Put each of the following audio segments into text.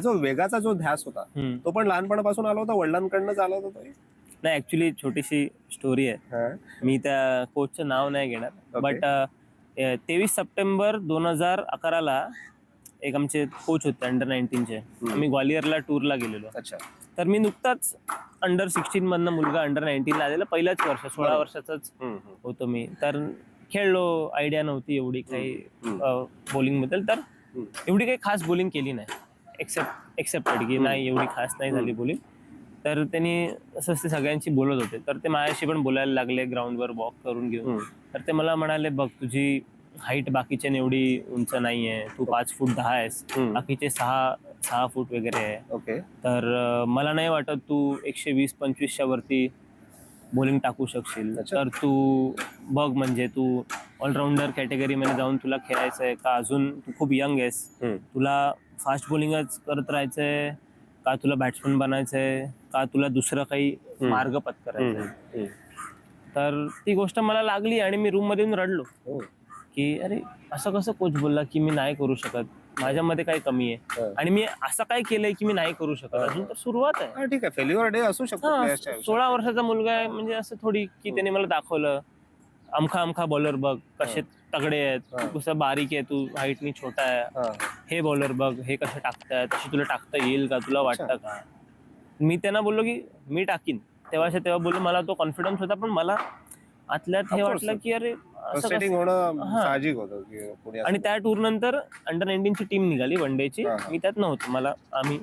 जो वेगाचा जो ध्यास होता तो पण लहानपणापासून आला होता, वडिलांकडनं आला होता तो? नाही, ऍक्च्युली छोटीशी स्टोरी आहे. हा. मी त्या कोचचं नाव नाही घेणार, Okay. बट 23 सप्टेंबर 2011ला एक आमचे कोच होते अंडर 19चे. आम्ही ग्वालियरला टूरला गेलेलो. अच्छा. तर मी नुकताच अंडर 16 मधनं मुलगा अंडर 19ला आलेला, पहिल्याच वर्ष 16 वर्षाचाच होतो मी. तर खेळलो, आयडिया नव्हती एवढी काही बॉलिंग बद्दल, तर एवढी काही खास बॉलिंग केली नाही, एक्सेप्टेड की नाही एवढी खास नाही झाली बॉलिंग. तर त्यांनी असं ते सगळ्यांशी बोलत होते, तर ते माझ्याशी पण बोलायला लागले ग्राउंडवर वॉक करून घेऊन. तर ते मला म्हणाले, बघ तुझी हाईट बाकीच्या एवढी उंच नाहीये, तू 5 फूट 10 आहेस, बाकीचे 6 फूट वगैरे आहे. ओके. तर मला नाही वाटत तू 120-125च्या वरती बॉलिंग टाकू शकशील. तर तू बघ, म्हणजे तू ऑलराऊंडर कॅटेगरीमध्ये जाऊन तुला खेळायचंय का, अजून तू खूप यंग आहेस, तुला फास्ट बॉलिंगच करत राहायचंय का, तुला बॅट्समन बनायचंय का, तुला दुसरं काही मार्ग पत्करायचंय. तर ती गोष्ट मला लागली आणि मी रूम मध्ये येऊन रडलो की अरे असं कसं कोच बोलला की मी नाही करू शकत, माझ्यामध्ये काही कमी आहे आणि मी असं काय केलंय की मी नाही करू शकत. अजून तर सुरुवात आहे. ठीक आहे, फेल्युअर डे असू शकतो. 16 वर्षाचा मुलगा आहे, म्हणजे असं थोडी की त्याने मला दाखवलं अमखा बॉलर बघ कसे तगडे आहेत, तू कसं बारीक आहे, तू हाईटनी छोटा आहे, हे बॉलर बघ हे कसे टाकतायत, तशी तुला टाकता येईल का, तुला वाटतं का. मी त्यांना बोललो की मी टाकीन, तेव्हाच्या तेव्हा बोललो. मला तो कॉन्फिडन्स होता, पण मला आतल्यात हे वाटलं की अरे साहजिक होतं की. आणि त्या टूर नंतर अंडर 19ची टीम निघाली वन डेची, मी त्यात नव्हतो. आम्ही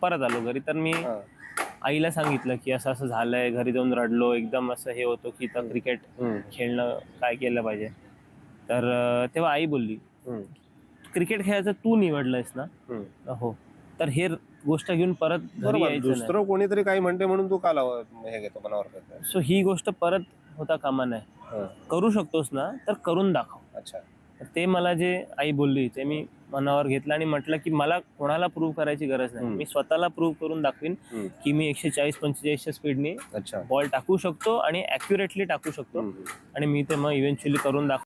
परत आलो घरी. तर मी आईला सांगितलं की असं असं झालंय, घरी जाऊन रडलो, एकदम असं हे होतं की क्रिकेट खेळणं काय केलं पाहिजे. तर तेव्हा आई बोलली, क्रिकेट खेळायचं तू निवडलंयस ना. हो. तर हे गोष्ट घेऊन परत घरी यायचं नाही. दुसरं कोणीतरी काही म्हणते म्हणून तू का हे घेतो मनावर. सो ही गोष्ट परत होता कामा नये. करू शकतोस ना तर करून दाखव. अच्छा. ते मला जे आई बोलली ते मी मनावर घेतलं आणि म्हटलं की मला कोणाला प्रूव्ह करायची गरज नाही, मी स्वतःला प्रूव्ह करून दाखवीन की मी 140-45च्या स्पीडने बॉल टाकू शकतो आणि ऍक्युरेटली टाकू शकतो. आणि मी ते मग इव्हेंच्युअली करून दाखव.